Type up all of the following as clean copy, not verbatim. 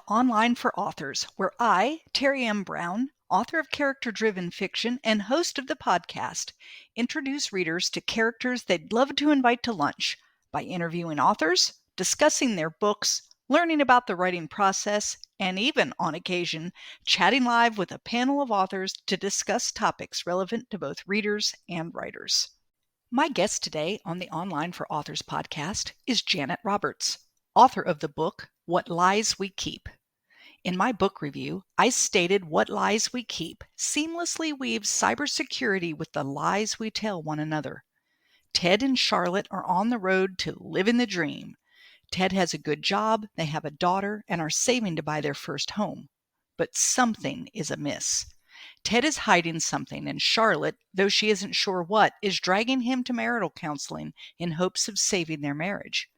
Online for Authors, where I, Terry M. Brown, author of character-driven fiction and host of the podcast, introduce readers to characters they'd love to invite to lunch by interviewing authors, discussing their books, learning about the writing process, and even, on occasion, chatting live with a panel of authors to discuss topics relevant to both readers and writers. My guest today on the Online for Authors podcast is Janet Roberts, author of the book, What Lies We Keep. In my book review, I stated What Lies We Keep seamlessly weaves cybersecurity with the lies we tell one another. Ted and Charlotte are on the road to living the dream. Ted has a good job, they have a daughter, and are saving to buy their first home. But something is amiss. Ted is hiding something, and Charlotte, though she isn't sure what, is dragging him to marital counseling in hopes of saving their marriage.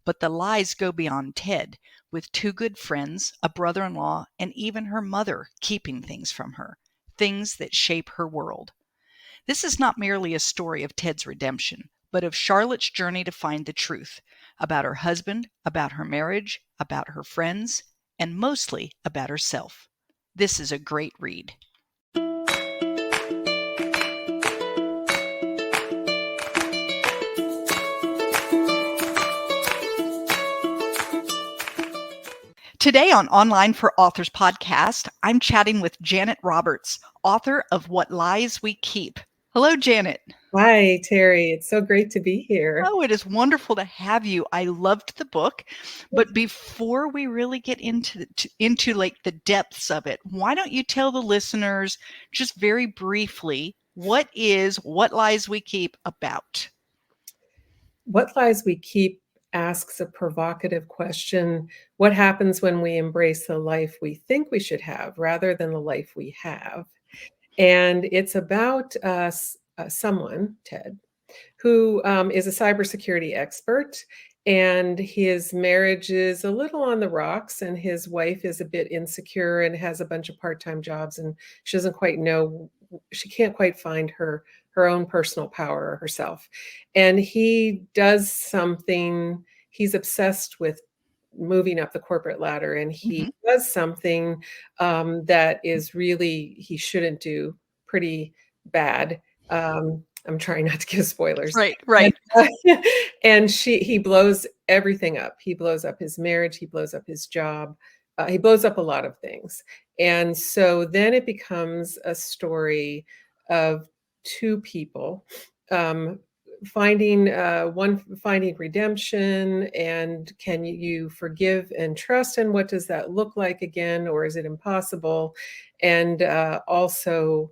But the lies go beyond Ted, with two good friends, a brother-in-law, and even her mother keeping things from her, things that shape her world. This is not merely a story of Ted's redemption, but of Charlotte's journey to find the truth about her husband, about her marriage, about her friends, and mostly about herself. This is a great read. Today on Online for Authors podcast, I'm chatting with Janet Roberts, author of What Lies We Keep. Hello, Janet. Hi, Terry. It's so great to be here. Oh, it is wonderful to have you. I loved the book, but before we really get into like the depths of it, why don't you tell the listeners just very briefly what is What Lies We Keep about? What Lies We Keep asks a provocative question. What happens when we embrace the life we think we should have rather than the life we have? And it's about someone, Ted, who is a cybersecurity expert, and his marriage is a little on the rocks, and his wife is a bit insecure and has a bunch of part-time jobs, and she doesn't quite know, she can't quite find her own personal power herself. And he does something, he's obsessed with moving up the corporate ladder, and he does something that is really, he shouldn't do, pretty bad. I'm trying not to give spoilers. Right. And he blows everything up. He blows up his marriage. He blows up his job. He blows up a lot of things. And so then it becomes a story of two people finding redemption, and can you forgive and trust, and what does that look like again, or is it impossible? And also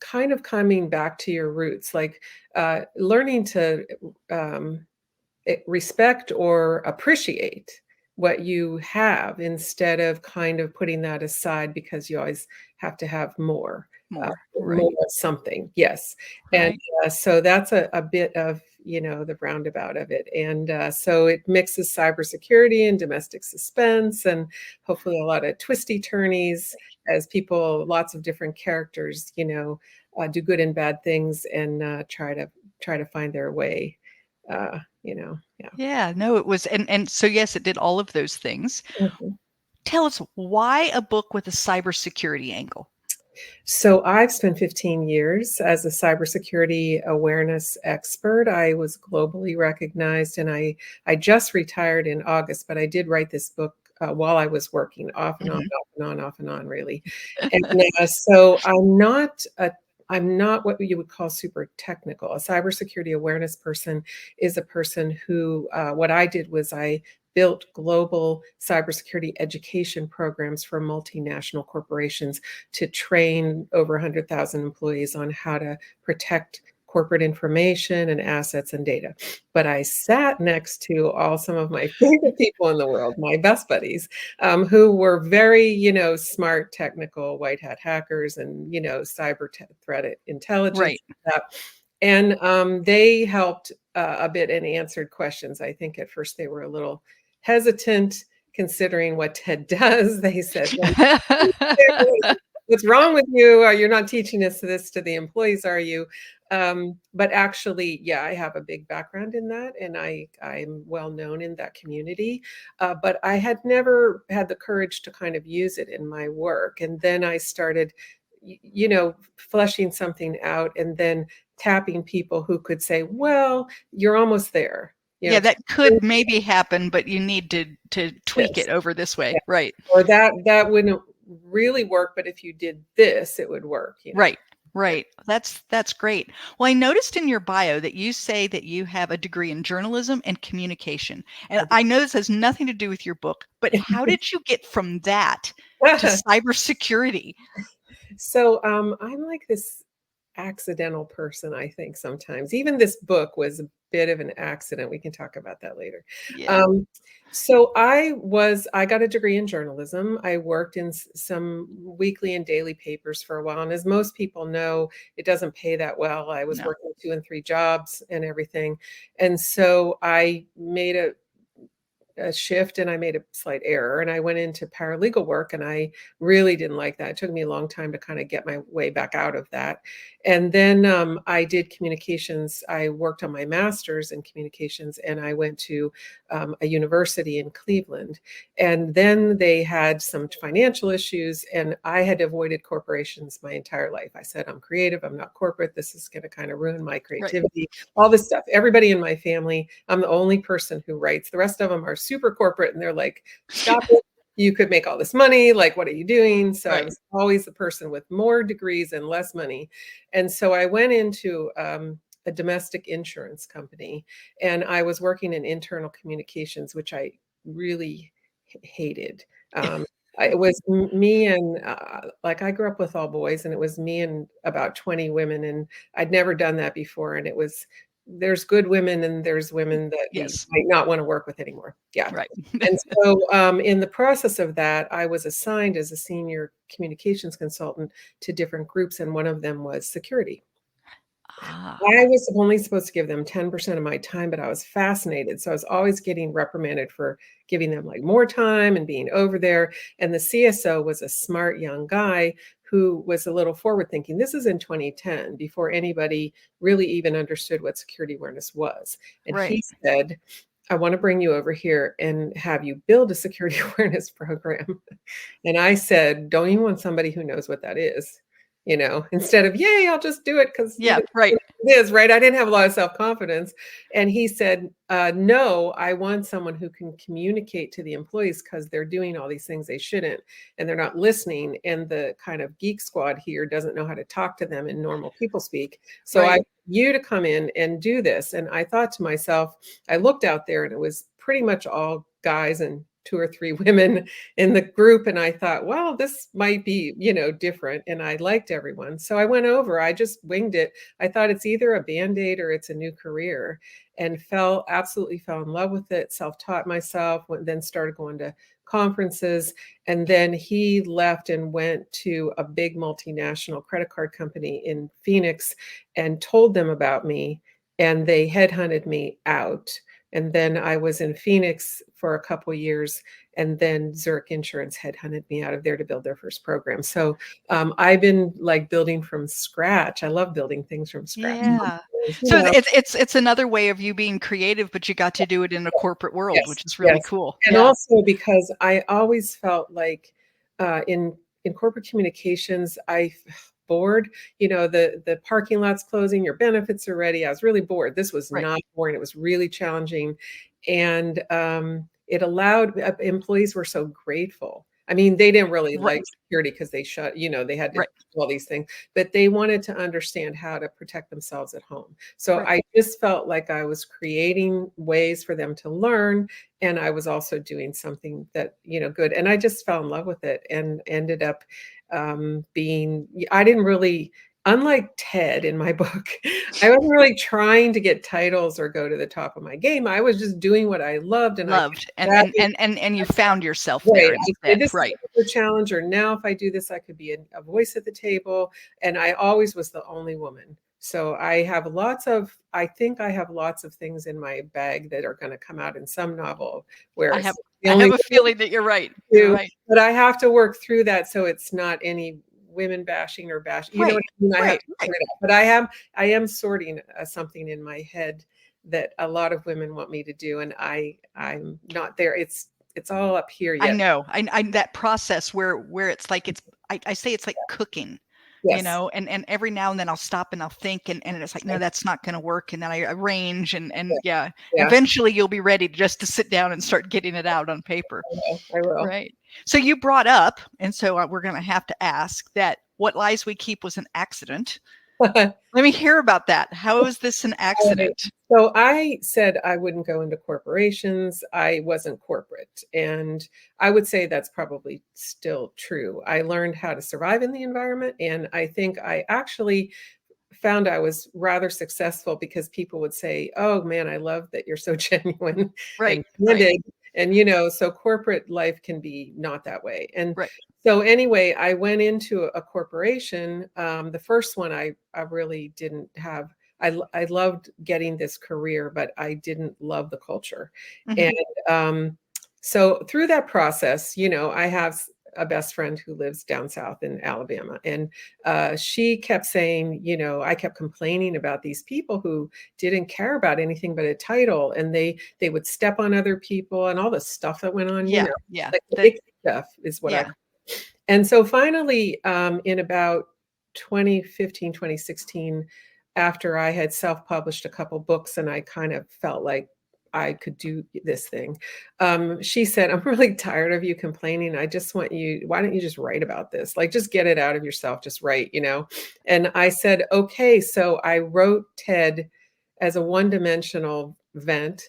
kind of coming back to your roots, like learning to respect or appreciate what you have instead of kind of putting that aside because you always have to have more Right. More of something. Yes. Right. And so that's a bit of, the roundabout of it. And so it mixes cybersecurity and domestic suspense, and hopefully a lot of twisty turnies as people, lots of different characters, do good and bad things and try to find their way. Yeah, no, it was, and so yes, it did all of those things. Tell us, why a book with a cybersecurity angle? So I've spent 15 years as a cybersecurity awareness expert. I was globally recognized, and I just retired in August, but I did write this book while I was working, off and on, really. And so I'm not what you would call super technical. A cybersecurity awareness person is a person who, what I did was I built global cybersecurity education programs for multinational corporations to train over 100,000 employees on how to protect corporate information and assets and data. But I sat next to some of my favorite people in the world, my best buddies, who were very, smart, technical, white hat hackers and, cyber threat intelligence. Right. And they helped a bit and answered questions. I think at first they were a little hesitant considering what Ted does. They said, what's wrong with you? You're not teaching this to the employees, are you? But actually, yeah, I have a big background in that, and I'm well known in that community. But I had never had the courage to kind of use it in my work. And then I started, fleshing something out, and then tapping people who could say, well, you're almost there. Yeah, that could maybe happen, but you need to tweak it over this way. Yeah. Right. Or that wouldn't really work, but if you did this, it would work. Right. Right. That's great. Well, I noticed in your bio that you say that you have a degree in journalism and communication. And I know this has nothing to do with your book, but how did you get from that to cybersecurity? So I'm like this accidental person, I think sometimes. Even this book was a bit of an accident. We can talk about that later. Yeah. So I got a degree in journalism. I worked in some weekly and daily papers for a while. And as most people know, it doesn't pay that well. I was working 2 and 3 jobs and everything. And so I made a shift, and I made a slight error, and I went into paralegal work, and I really didn't like that. It took me a long time to kind of get my way back out of that. And then I did communications. I worked on my master's in communications, and I went to a university in Cleveland. And then they had some financial issues, and I had avoided corporations my entire life. I said, I'm creative, I'm not corporate. This is going to kind of ruin my creativity, all this stuff. Everybody in my family, I'm the only person who writes. The rest of them are super corporate, and they're like, stop it. You could make all this money. Like, what are you doing? So I was always the person with more degrees and less money. And so I went into a domestic insurance company, and I was working in internal communications, which I really hated. It was me and I grew up with all boys, and it was me and about 20 women, and I'd never done that before. And there's good women, and there's women that we might not want to work with anymore. Yeah. Right. And so in the process of that, I was assigned as a senior communications consultant to different groups, and one of them was security. I was only supposed to give them 10% of my time, but I was fascinated. So I was always getting reprimanded for giving them like more time and being over there. And the CSO was a smart young guy who was a little forward thinking. This is in 2010, before anybody really even understood what security awareness was. And he said, I want to bring you over here and have you build a security awareness program. And I said, don't you want somebody who knows what that is? Instead of, yay, I'll just do it because it is, right? I didn't have a lot of self-confidence. And he said, no, I want someone who can communicate to the employees because they're doing all these things they shouldn't, and they're not listening. And the kind of geek squad here doesn't know how to talk to them in normal people speak. So I want you to come in and do this. And I thought to myself, I looked out there, and it was pretty much all guys and 2 or 3 women in the group. And I thought, well, this might be, different. And I liked everyone. So I went over, I just winged it. I thought it's either a Band-Aid or it's a new career, and absolutely fell in love with it, self-taught myself, then started going to conferences. And then he left and went to a big multinational credit card company in Phoenix and told them about me, and they headhunted me out. And then I was in Phoenix for a couple years, and then Zurich Insurance headhunted me out of there to build their first program. So I've been like building from scratch. I love building things from scratch. Yeah. So it's another way of you being creative, but you got to do it in a corporate world, which is really cool. And also because I always felt like in corporate communications, bored. The parking lot's closing, your benefits are ready. I was really bored. This was not boring. It was really challenging. And it allowed, employees were so grateful. I mean, they didn't really like security because they they had to do all these things, but they wanted to understand how to protect themselves at home. So I just felt like I was creating ways for them to learn. And I was also doing something that, good. And I just fell in love with it, and ended up I didn't really, unlike Ted in my book, I wasn't really trying to get titles or go to the top of my game. I was just doing what I loved, and you found yourself there. This is a challenge, or now if I do this, I could be a voice at the table. And I always was the only woman. So I have I think I have lots of things in my bag that are going to come out in some novel where I have a feeling that you're right. But I have to work through that, so it's not any women bashing or bashing. You know Right, what I mean? I have right, to right. sort it out. But I am sorting something in my head that a lot of women want me to do, and I'm not there. It's all up here I yet. know. I that process where it's like I say it's like cooking, Yes. and every now and then I'll stop and I'll think and it's like, no, that's not going to work. And then I arrange and yeah, Yeah, eventually you'll be ready just to sit down and start getting it out on paper. I will. Right. So you brought up, and so we're going to have to ask that What Lies We Keep was an accident. Let me hear about that. How is this an accident? So I said I wouldn't go into corporations. I wasn't corporate. And I would say that's probably still true. I learned how to survive in the environment. And I think I actually found I was rather successful because people would say, "Oh man, I love that you're so genuine Right, and right, candid." And so corporate life can be not that way. And right. so anyway, I went into a corporation. The first one I really didn't have. I loved getting this career, but I didn't love the culture. Mhm. And so through that process, I have a best friend who lives down south in Alabama, and she kept saying, I kept complaining about these people who didn't care about anything but a title, and they would step on other people and all the stuff that went on, Yeah, yeah. like the big stuff is what I. Yeah. And so finally, in about 2015, 2016, after I had self-published a couple books and I kind of felt like I could do this thing, she said, "I'm really tired of you complaining. I just want you, why don't you just write about this? Like, just get it out of yourself, just write. And I said, okay. So I wrote TED as a one-dimensional vent,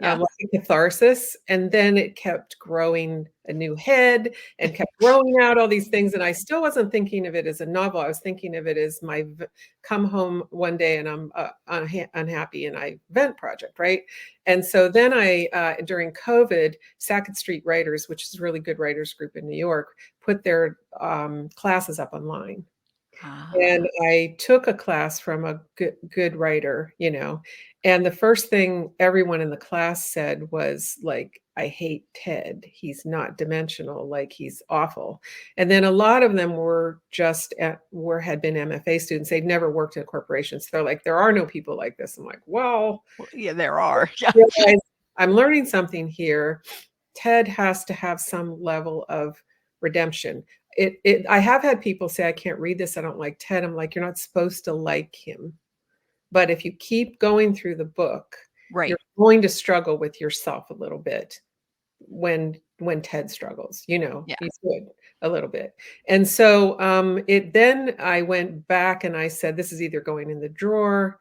Yeah. like a catharsis. And then it kept growing a new head and kept growing out all these things. And I still wasn't thinking of it as a novel. I was thinking of it as my come home one day and I'm unhappy and I vent project, right? And so then during COVID, Sackett Street Writers, which is a really good writers group in New York, put their classes up online. And I took a class from a good writer, and the first thing everyone in the class said was like, "I hate Ted. He's not dimensional. Like he's awful." And then a lot of them were had been MFA students. They'd never worked in corporations. So they're like, "There are no people like this." I'm like, "Well, Yeah, there are. Yeah. realize I'm learning something here. Ted has to have some level of redemption." I have had people say, "I can't read this. I don't like Ted." I'm like, "You're not supposed to like him. But if you keep going through the book, Right. you're going to struggle with yourself a little bit when Ted struggles, Yeah. he's good a little bit." And so then I went back and I said, "This is either going in the drawer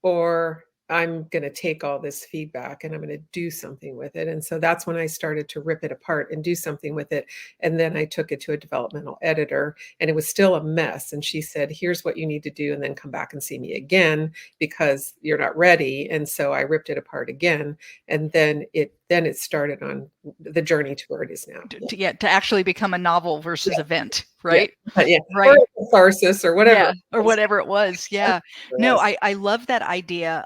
or I'm going to take all this feedback and I'm going to do something with it." And so that's when I started to rip it apart and do something with it. And then I took it to a developmental editor and it was still a mess. And she said, "Here's what you need to do and then come back and see me again because you're not ready." And so I ripped it apart again. And then it started on the journey to where it is now. To actually become a novel versus event, Yeah. right? Yeah. Right. Or a catharsis or whatever. Yeah, or whatever it was. Yeah. No, Yes. I love that idea.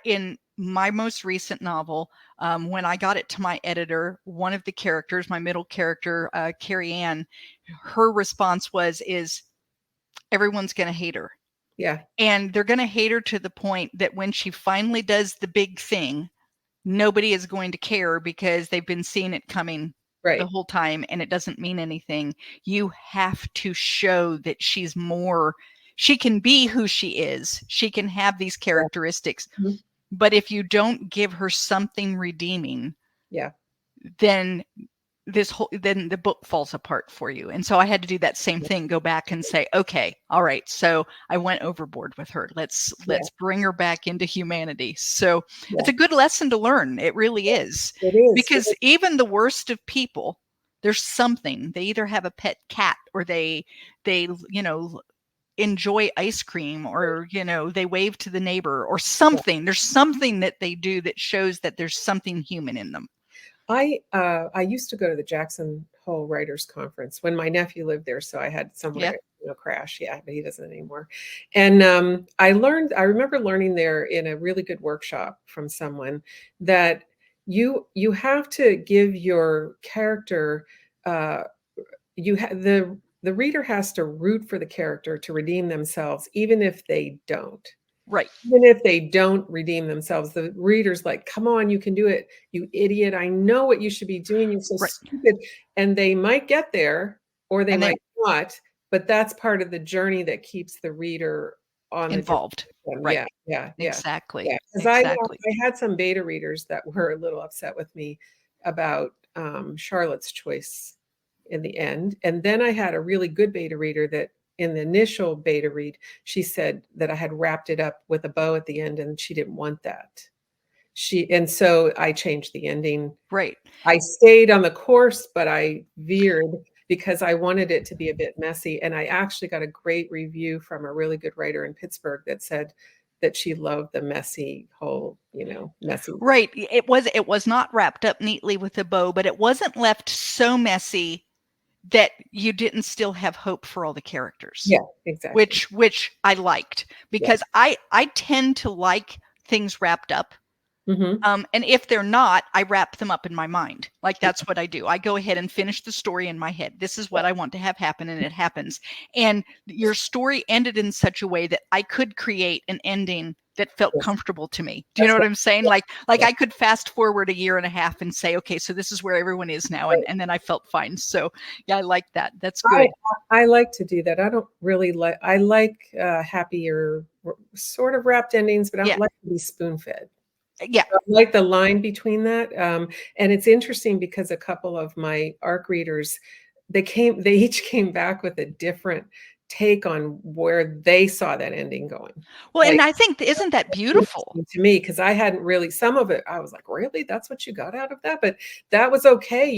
In my most recent novel, when I got it to my editor, one of the characters, my middle character, Carrie Ann, her response is everyone's going to hate her. Yeah. And they're going to hate her to the point that when she finally does the big thing, nobody is going to care because they've been seeing it coming the Right. whole time and it doesn't mean anything. You have to show that she can be who she is. She can have these characteristics. Mhm. But if you don't give her something redeeming, Yeah. then then the book falls apart for you. And so I had to do that same thing, go back and say, okay, all right, so I went overboard with her. Let's bring her back into humanity. So it's a good lesson to learn. It really is. It is. Because even the worst of people, there's something. They either have a pet cat or they enjoy ice cream or they wave to the neighbor or something. There's something that they do that shows that there's something human in them. I used to go to the Jackson Hole Writers Conference when my nephew lived there, so I had somewhere to crash. Yeah, but he doesn't anymore. And I remember learning there in a really good workshop from someone that you have to give your character the the reader has to root for the character to redeem themselves, even if they don't. Right. Even if they don't redeem themselves, the reader's like, come on, you can do it, you idiot. I know what you should be doing. You're so Right. stupid. And they might get there or they And then might not, but that's part of the journey that keeps the reader on the journey. involved. Right. Yeah. Exactly. Because Exactly. I had some beta readers that were a little upset with me about Charlotte's choice in the end. And then I had a really good beta reader that in the initial beta read, she said that I had wrapped it up with a bow at the end and she didn't want that. And so I changed the ending. Right. I stayed on the course, but I veered because I wanted it to be a bit messy. And I actually got a great review from a really good writer in Pittsburgh that said that she loved the messy whole, messy. Right. It was not wrapped up neatly with a bow, but it wasn't left so messy that you didn't still have hope for all the characters. Yeah, exactly. Which I liked, because I tend to like things wrapped up. Mm-hmm. And if they're not, I wrap them up in my mind. Like, that's what I do. I go ahead and finish the story in my head. This is what I want to have happen, and it happens. And your story ended in such a way that I could create an ending that felt comfortable to me. Do you know what I'm saying? Like I could fast forward a year and a half and say, okay, so this is where everyone is now. And then I felt fine. So yeah, I like that. That's good. I like to do that. I don't really I like happier sort of wrapped endings, but I don't like to be spoon-fed. Yeah. I like the line between that. And it's interesting because a couple of my ARC readers, they each came back with a different take on where they saw that ending going. Well, and I think, isn't that beautiful to me? Because I hadn't really, some of it, I was like, really? That's what you got out of that? But that was okay.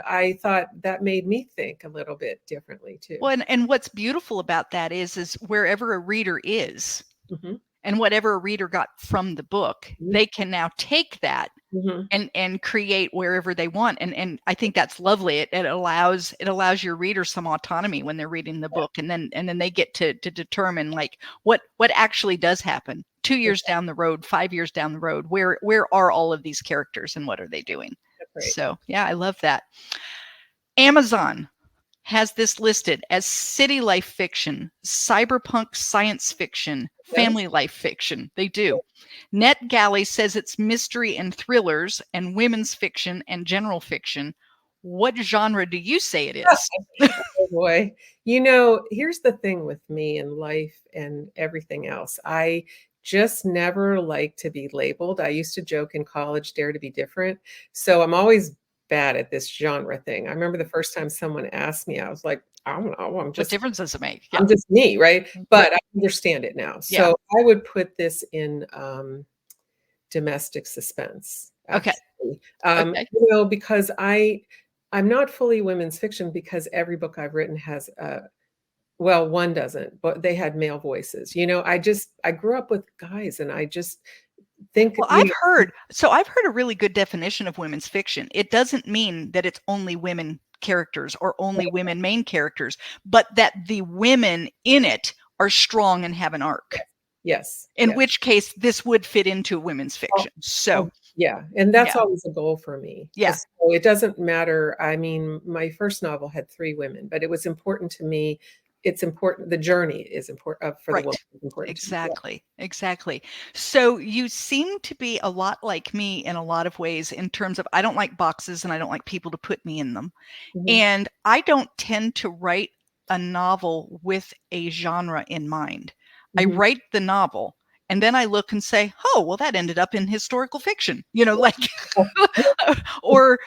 I thought that made me think a little bit differently too. Well, and what's beautiful about that is wherever a reader is, mm-hmm. and whatever a reader got from the book, mm-hmm. they can now take that mm-hmm. and create wherever they want. And I think that's lovely. It allows your reader some autonomy when they're reading the book, and then they get to determine like what actually does happen 2 years down the road, 5 years down the road. Where are all of these characters and what are they doing? Right. So yeah, I love that. Amazon has this listed as city life fiction, cyberpunk science fiction, family life fiction. They do. NetGalley says it's mystery and thrillers and women's fiction and general fiction. What genre do you say it is? Oh boy. Here's the thing with me and life and everything else. I just never like to be labeled. I used to joke in college, dare to be different. So I'm always bad at this genre thing. I remember the first time someone asked me, I was like, I don't know. What difference does it make? Yeah. I'm just me, right? But I understand it now. So I would put this in domestic suspense. Actually. Okay. Because I'm not fully women's fiction because every book I've written has one doesn't, but they had male voices. I grew up with guys, and I just think. Well, I've heard a really good definition of women's fiction. It doesn't mean that it's only women characters or only women main characters, but that the women in it are strong and have an arc. Yes. In which case this would fit into women's fiction. Yeah. And that's always a goal for me. Yeah. So it doesn't matter. I mean, my first novel had 3 women, but it was important to me. It's important. The journey is important for the woman. Important Exactly. So you seem to be a lot like me in a lot of ways, in terms of, I don't like boxes and I don't like people to put me in them. Mm-hmm. And I don't tend to write a novel with a genre in mind. Mm-hmm. I write the novel and then I look and say, oh, well, that ended up in historical fiction, or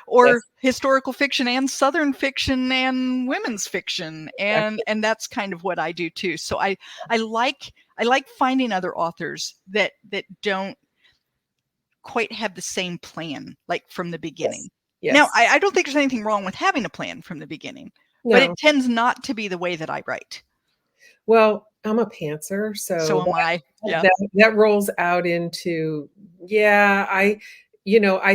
historical fiction and Southern fiction and women's fiction. And that's kind of what I do too. So I like finding other authors that don't quite have the same plan, like from the beginning. Yes. Now, I don't think there's anything wrong with having a plan from the beginning, but it tends not to be the way that I write. Well, I'm a pantser, so am I. Yeah. That rolls out into, I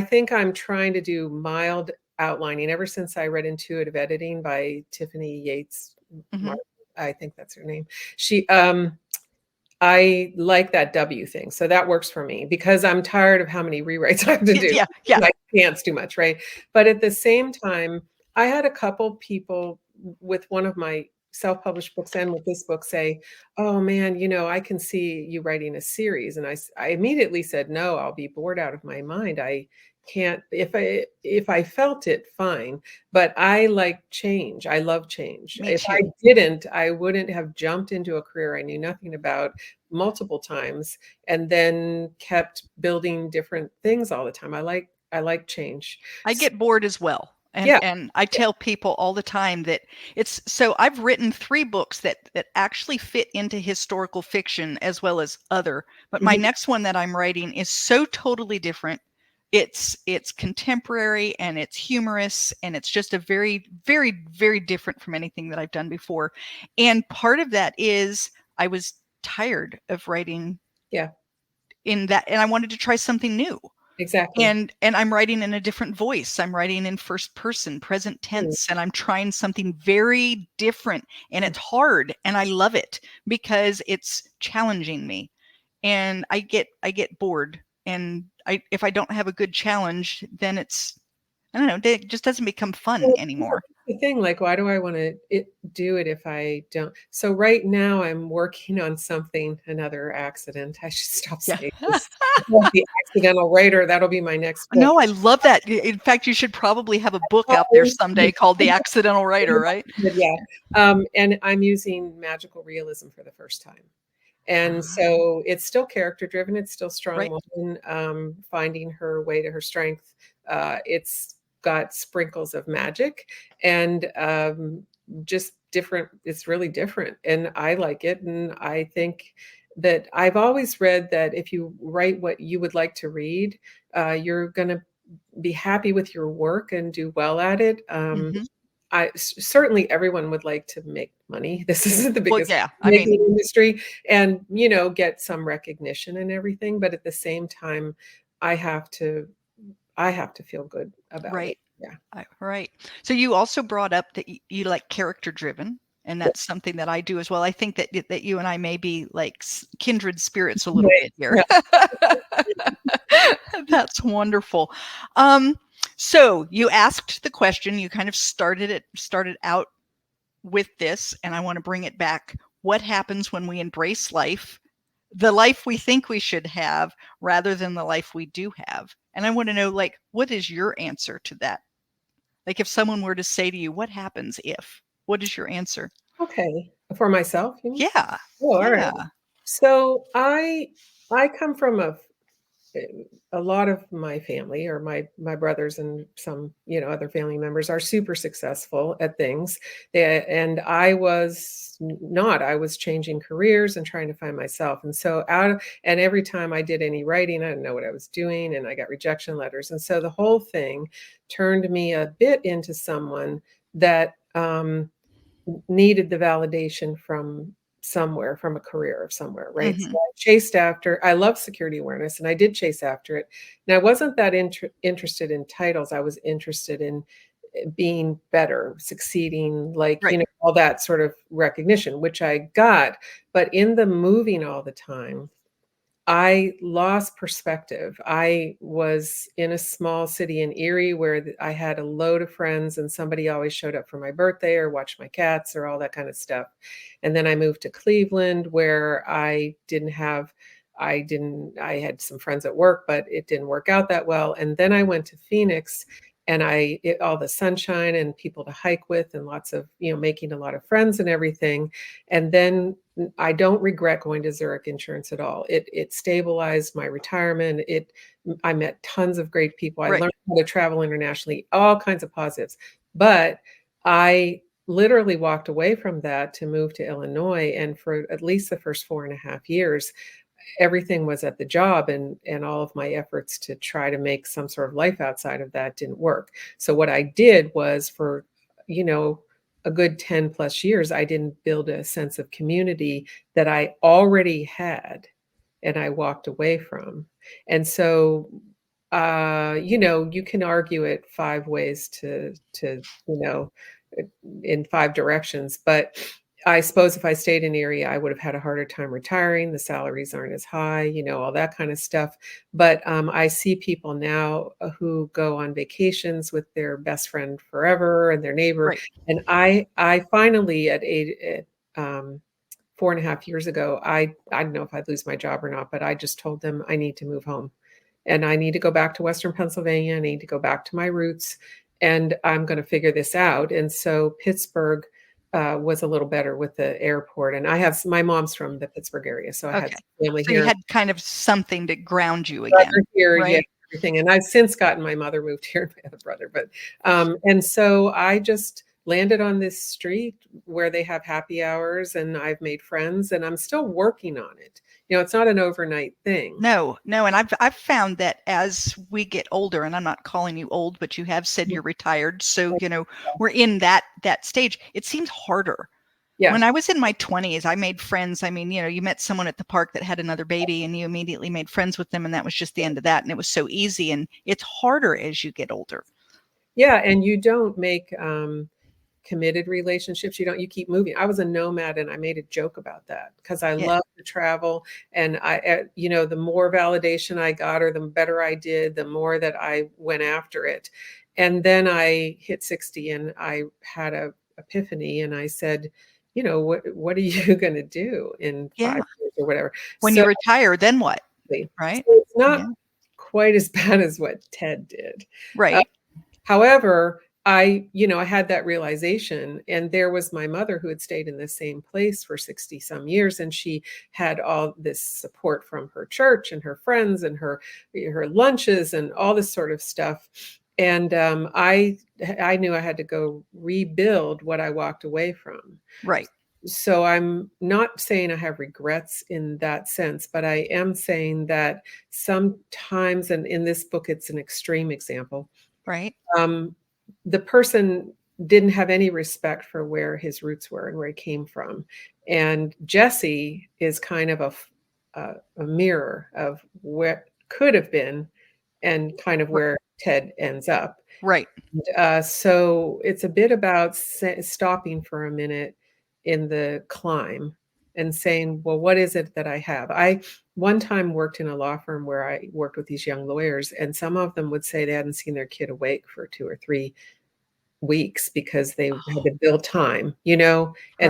think I'm trying to do mild outlining ever since I read Intuitive Editing by Tiffany Yates. Mm-hmm. I think that's her name. She, I like that W thing. So that works for me because I'm tired of how many rewrites I have to do. Yeah. My pants too much, right? But at the same time, I had a couple people with one of my self-published books and with this book say, oh man, I can see you writing a series. And I immediately said, no, I'll be bored out of my mind. I can't, if I felt it, fine. But I like change. I love change. Me If I too. didn't, I wouldn't have jumped into a career I knew nothing about multiple times and then kept building different things all the time. I like change. I get bored as well. Yeah. And I tell people all the time that I've written 3 books that actually fit into historical fiction as well as other, but my Mhm. next one that I'm writing is so totally different. It's contemporary and it's humorous and it's just a very, very, very different from anything that I've done before. And part of that is I was tired of writing Yeah, in that, and I wanted to try something new. exactly. And I'm writing in a different voice. I'm writing in first person, present Mm. tense, and I'm trying something very different. And it's hard, and I love it because it's challenging me. And I get bored. And if I don't have a good challenge, then I don't know, it just doesn't become fun Well, anymore. the thing, like, why do I want to do it if I don't? So right now I'm working on something, another accident. I should stop Yeah. saying this. The accidental writer, that'll be my next book. No, I love that. In fact, you should probably have a book out there someday called The Accidental Writer, right? Yeah. And I'm using magical realism for the first time. And Ah, so it's still character driven. It's still strong right. woman finding her way to her strength. It's got sprinkles of magic and just different. It's really different. And I like it. And I think that I've always read that if you write what you would like to read, you're going to be happy with your work and do well at it. Mhm. Certainly everyone would like to make money. This isn't the Well, biggest yeah. I mean, making industry and, get some recognition and everything. But at the same time, I have to, I have to feel good about it. right. Yeah. Right. So you also brought up that you like character driven, and Yeah. that's something that I do as well. I think that you and I may be like kindred spirits a little Right. bit here. Yeah. That's wonderful. Um, so you asked the question, you kind of started out with this, and I want to bring it back. What happens when we embrace life, the life we think we should have, rather than the life we do have? And I want to know, like, what is your answer to that? Like if someone were to say to you, what happens if? What is your answer? Okay. For myself, you mean? Yeah. Oh, all right. Yeah. So I come from a lot of my family or my brothers and some other family members are super successful at things. And I was not. I was changing careers and trying to find myself. And so and every time I did any writing, I didn't know what I was doing and I got rejection letters. And so the whole thing turned me a bit into someone that needed the validation from somewhere, from a career of somewhere, right? So Mhm. I love security awareness and I did chase after it. And I wasn't that interested in titles. I was interested in being better, succeeding, like, Right. all that sort of recognition, which I got. But in the moving all the time, I lost perspective. I was in a small city in Erie where I had a load of friends and somebody always showed up for my birthday or watched my cats or all that kind of stuff. And then I moved to Cleveland where I had some friends at work, but it didn't work out that well. And then I went to Phoenix and all the sunshine and people to hike with and lots of, making a lot of friends and everything. And then I don't regret going to Zurich Insurance at all. It stabilized my retirement. I met tons of great people. I Right. learned how to travel internationally, all kinds of positives. But I literally walked away from that to move to Illinois. And for at least the first 4.5 years, everything was at the job and all of my efforts to try to make some sort of life outside of that didn't work. So what I did was for, a good 10 plus years, I didn't build a sense of community that I already had and I walked away from. And so, you can argue it 5 ways to, in 5 directions, but I suppose if I stayed in Erie, I would have had a harder time retiring. The salaries aren't as high, all that kind of stuff. But I see people now who go on vacations with their best friend forever and their neighbor. Right. And I finally at 4.5 years ago, I don't know if I'd lose my job or not, but I just told them I need to move home and I need to go back to Western Pennsylvania. I need to go back to my roots and I'm going to figure this out. And so Pittsburgh was a little better with the airport. And my mom's from the Pittsburgh area, so I had Okay. family So you here. had kind of something to ground you again, Brother here, yeah, right? everything. And I've since gotten my mother moved here, and my other brother. But and so I just landed on this street where they have happy hours, and I've made friends, and I'm still working on it. It's not an overnight thing. No, and I've found that as we get older, and I'm not calling you old, but you have said you're retired, so we're in that stage. It seems harder. Yeah. When I was in my 20s, I made friends. I mean, you met someone at the park that had another baby and you immediately made friends with them, and that was just the end of that. And it was so easy, and it's harder as you get older. Yeah, and you don't make committed relationships. You keep moving. I was a nomad and I made a joke about that because I love to travel. And the more validation I got or the better I did, the more that I went after it. And then I hit 60 and I had a epiphany and I said, what are you going to do in 5 years or whatever? When you retire, then what? Right. So it's not quite as bad as what Ted did. Right. However, I had that realization, and there was my mother who had stayed in the same place for 60 some years, and she had all this support from her church and her friends and her lunches and all this sort of stuff. And I knew I had to go rebuild what I walked away from. Right. So I'm not saying I have regrets in that sense, but I am saying that sometimes, and in this book, it's an extreme example. Right. The person didn't have any respect for where his roots were and where he came from. And Jesse is kind of a mirror of where could have been and kind of where Ted ends up. Right. So it's a bit about stopping for a minute in the climb and saying, well, what is it that I have? I one time worked in a law firm where I worked with these young lawyers, and some of them would say they hadn't seen their kid awake for 2 or 3 weeks because they had to bill time, and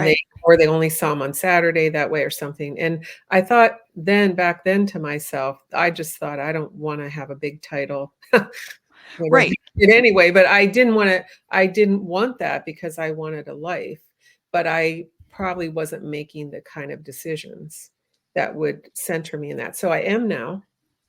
they only saw him on Saturday that way or something. And I thought back then to myself, I just thought I don't want to have a big title. Right. Anyway, but I didn't want that because I wanted a life, but I probably wasn't making the kind of decisions that would center me in that. So I am now.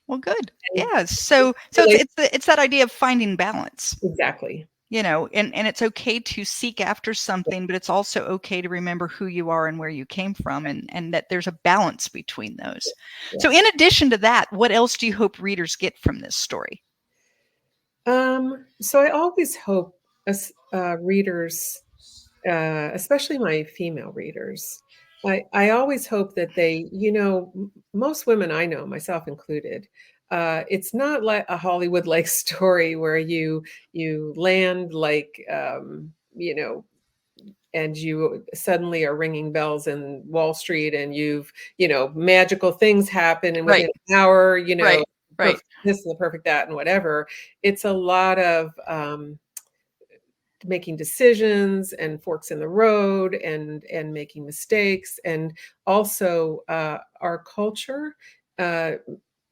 Well, good. Yeah. So it's that idea of finding balance. Exactly. And it's okay to seek after something, but it's also okay to remember who you are and where you came from, and that there's a balance between those. Yeah. So in addition to that, what else do you hope readers get from this story? So I always hope readers, especially my female readers, I always hope that they, most women I know, myself included, it's not like a Hollywood-like story where you land like, and you suddenly are ringing bells in Wall Street and you've, magical things happen and within an hour, Right. This and the perfect that and whatever. It's a lot of making decisions and forks in the road and making mistakes. And also our culture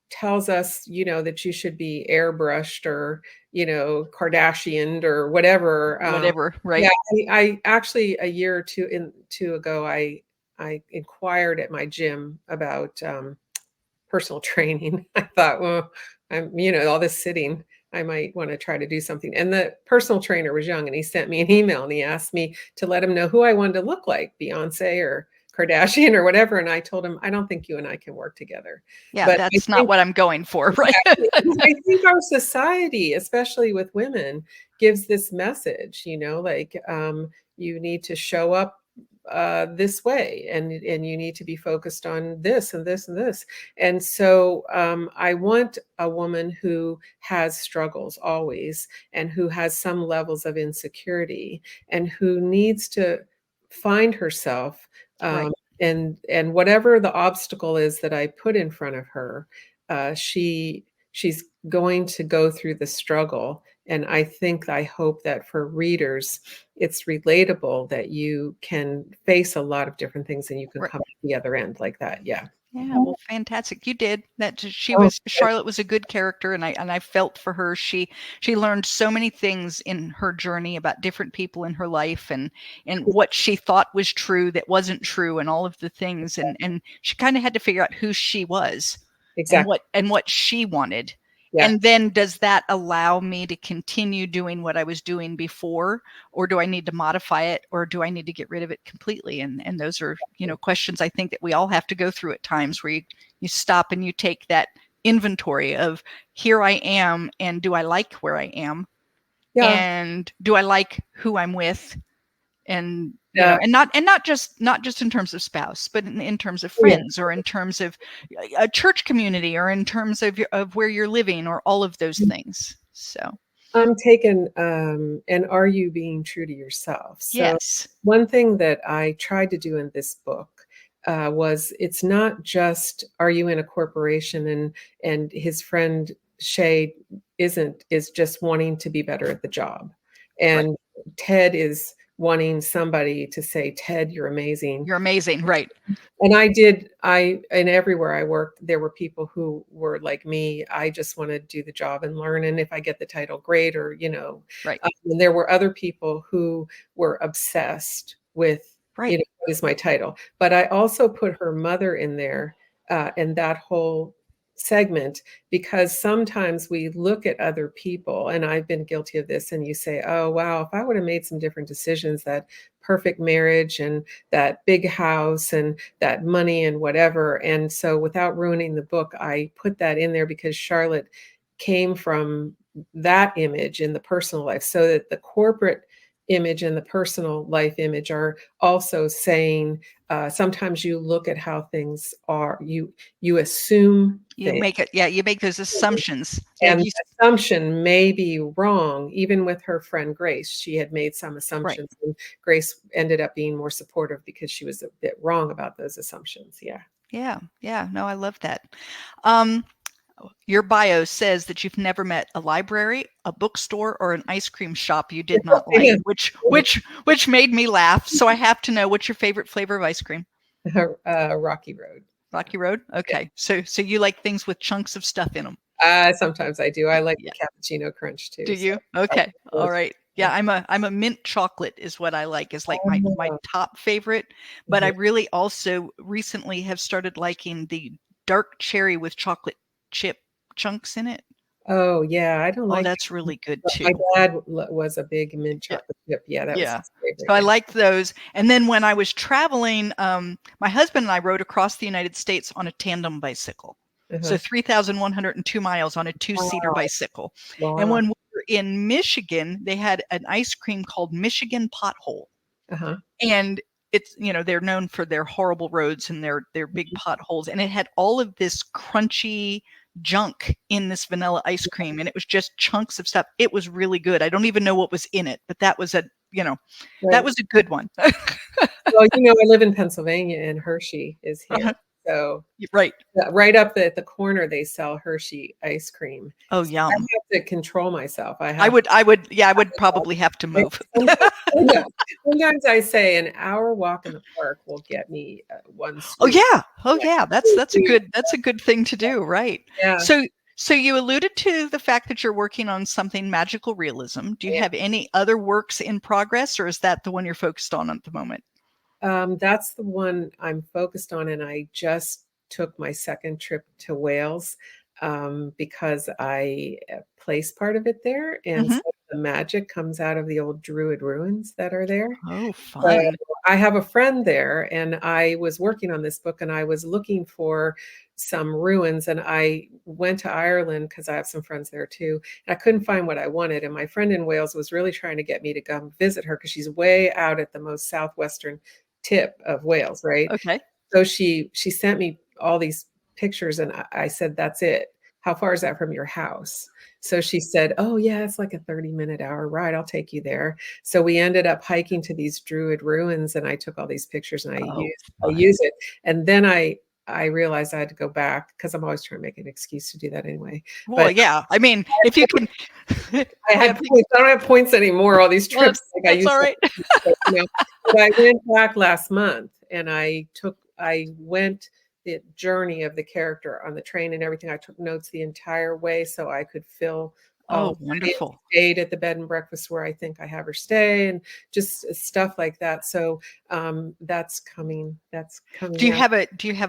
tells us, that you should be airbrushed or, Kardashianed or whatever. Right. Yeah, I actually a year or two ago, I inquired at my gym about personal training. I thought, well, I'm, all this sitting, I might want to try to do something. And the personal trainer was young and he sent me an email and he asked me to let him know who I wanted to look like, Beyonce or Kardashian or whatever. And I told him, I don't think you and I can work together. Yeah, but that's not what I'm going for, right? I think our society, especially with women, gives this message, like you need to show up this way and you need to be focused on this and this and this. And so I want a woman who has struggles always and who has some levels of insecurity and who needs to find herself. Right. And whatever the obstacle is that I put in front of her, she's going to go through the struggle. And I hope that for readers, it's relatable, that you can face a lot of different things and you can Right. come to the other end like that. Yeah. Yeah, well, fantastic. You did that. Oh, Charlotte was a good character, and I felt for her. She learned so many things in her journey about different people in her life, and what she thought was true that wasn't true, and all of the things, and she kind of had to figure out who she was and exactly. what she wanted. Yeah. And then does that allow me to continue doing what I was doing before, or do I need to modify it, or do I need to get rid of it completely? And those are, questions I think that we all have to go through at times, where you stop and you take that inventory of, here I am, and do I like where I am? Yeah. And do I like who I'm with? And Yeah. and not just in terms of spouse, but in terms of Yeah. friends, or in terms of a church community, or in terms of where you're living, or all of those things. So I'm taken, and are you being true to yourself? So yes. one thing that I tried to do in this book was, it's not just, are you in a corporation, and his friend Shay is just wanting to be better at the job, Right. and Ted is wanting somebody to say, Ted, you're amazing. You're amazing. Right. And and everywhere I worked, there were people who were like me. I just want to do the job and learn. And if I get the title, great. Or, Right. and there were other people who were obsessed with, Right. what is my title? But I also put her mother in there, and that whole segment, because sometimes we look at other people, and I've been guilty of this, and you say, oh, wow, if I would have made some different decisions, that perfect marriage and that big house and that money and whatever. And so, without ruining the book, I put that in there because Charlotte came from that image in the personal life, so that the corporate image and the personal life image are also saying, sometimes you look at how things are, you assume You things, make it. Yeah. You make those assumptions. and the assumption may be wrong. Even with her friend Grace, she had made some Right. assumptions, and Grace ended up being more supportive because she was a bit wrong about those assumptions. Yeah. Yeah. Yeah. No, I love that. Your bio says that you've never met a library, a bookstore, or an ice cream shop you did not like, Yeah. which made me laugh. So I have to know, what's your favorite flavor of ice cream? Rocky Road. Rocky Road. Okay. So you like things with chunks of stuff in them. Sometimes I do. I like Yeah. the cappuccino crunch too. Do you? So Okay. All right. Yeah, I'm a mint chocolate is what I like, is like my top favorite. But I really also recently have started liking the dark cherry with chocolate chip chunks in it. Oh, yeah, I don't Oh, like that's really good but too. my dad was a big mint Yeah. chocolate chip. Yeah, that was Yeah. his favorite, So I yeah. liked those. And then when I was traveling, my husband and I rode across the United States on a tandem bicycle. So Uh-huh. 3,102 miles on a two-seater Wow, bicycle. And wow. when we were in Michigan, they had an ice cream called Michigan Pothole. Uh-huh. And it's, they're known for their horrible roads and their big potholes. And it had all of this crunchy junk in this vanilla ice cream. And it was just chunks of stuff. It was really good. I don't even know what was in it, but that was that Right. was a good one. Well, I live in Pennsylvania, and Hershey is here. Uh-huh. So, Right. right up at the corner, they sell Hershey ice cream. Oh, So I yum. have to control myself. I would probably have to move. Sometimes I say an hour walk in the park will get me one Oh sweet. yeah. Oh Yeah, yeah. That's a good thing to do, right? yeah. So you alluded to the fact that you're working on something magical realism. Do you have any other works in progress, or is that the one you're focused on at the moment? That's the one I'm focused on, and I just took my second trip to Wales, because I place part of it there, and Mhm. so the magic comes out of the old Druid ruins that are there. Oh, So fun. I have a friend there, and I was working on this book, and I was looking for some ruins, and I went to Ireland because I have some friends there too, and I couldn't find what I wanted. And my friend in Wales was really trying to get me to come visit her because she's way out at the most southwestern tip of Wales, right? Okay. So she sent me all these pictures, and I said, that's it. how far is that from your house? So she said, oh, yeah, it's like a 30-minute hour ride. I'll take you there. So we ended up hiking to these Druid ruins, and I took all these pictures, and I Oh, fun. use it. And then I realized I had to go back because I'm always trying to make an excuse to do that anyway. Well, But yeah. I mean, if you can. I had points. I don't have points anymore. All these Well, trips, like I that's used all to, right. But I went back last month, and I went the journey of the character on the train and everything. I took notes the entire way so I could fill. Oh, wonderful. Stayed at the bed and breakfast where I think I have her stay, and just stuff like that. So that's coming. That's coming. Do you have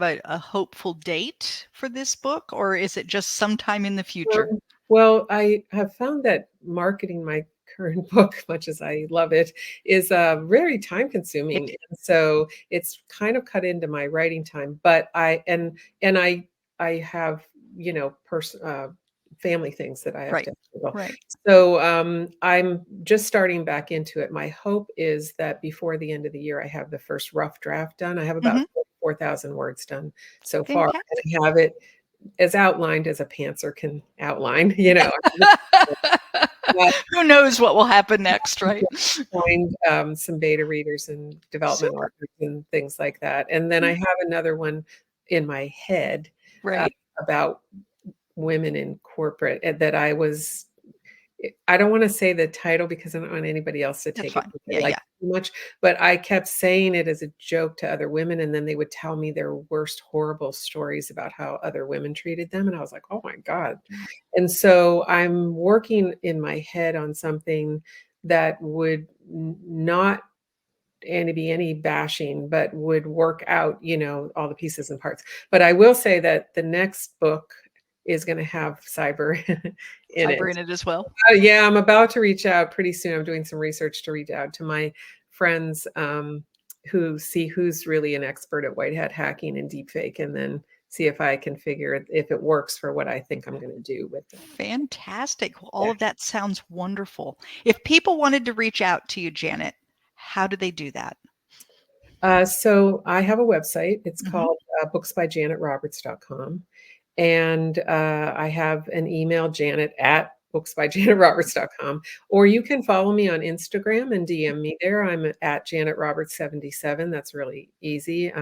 a hopeful date for this book, or is it just sometime in the future? Well, I have found that marketing my current book, much as I love it, is very time consuming. And so it's kind of cut into my writing time. But I have, family things that I have Right. to handle. Right. So I'm just starting back into it. My hope is that before the end of the year, I have the first rough draft done. I have about 4,000 words done so far. Fantastic. And I have it as outlined as a pantser can outline, Who knows what will happen next, right? find some beta readers and development Super. authors and things like that. And then I have another one in my head Right. about women in corporate that I don't want to say the title because I don't want anybody else to That's take it fine. because I like it too much, but I kept saying it as a joke to other women, and then they would tell me their worst horrible stories about how other women treated them, and I was like, oh my God. And so I'm working in my head on something that would not be any bashing, but would work out, all the pieces and parts. But I will say that the next book is going to have cyber in it. Cyber in it as well. Yeah, I'm about to reach out pretty soon. I'm doing some research to reach out to my friends who see who's really an expert at white hat hacking and deepfake, and then see if I can figure if it works for what I think I'm going to do with it. Fantastic. Well, all of that sounds wonderful. If people wanted to reach out to you, Janet, how do they do that? So I have a website. It's called booksbyjanetroberts.com. And I have an email, janet@booksbyjanetroberts.com. Or you can follow me on Instagram and DM me there. I'm at JanetRoberts77. That's really easy.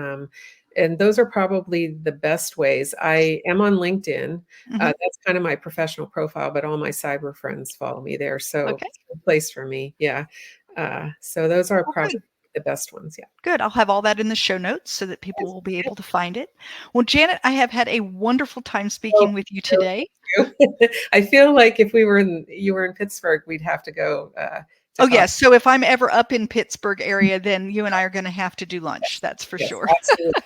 And those are probably the best ways. I am on LinkedIn. That's kind of my professional profile, but all my cyber friends follow me there. So it's a place for me. Yeah. So those are probably the best ones. Yeah. Good. I'll have all that in the show notes so that people will be able to find it. Well, Janet, I have had a wonderful time speaking with you today. I feel like if you were in Pittsburgh, we'd have to go. Oh, yes. So if I'm ever up in Pittsburgh area, then you and I are going to have to do lunch. That's for sure. Absolutely.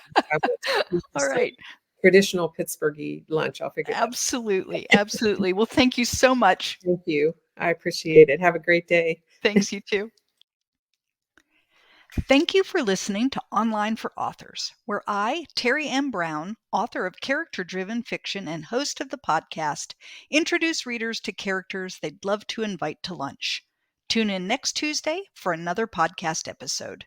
All right. Traditional Pittsburghy lunch. I'll figure it out. Absolutely. Absolutely. Well, thank you so much. Thank you. I appreciate it. Have a great day. Thanks, you too. Thank you for listening to Online for Authors, where I, Terry M. Brown, author of character-driven fiction and host of the podcast, introduce readers to characters they'd love to invite to lunch. Tune in next Tuesday for another podcast episode.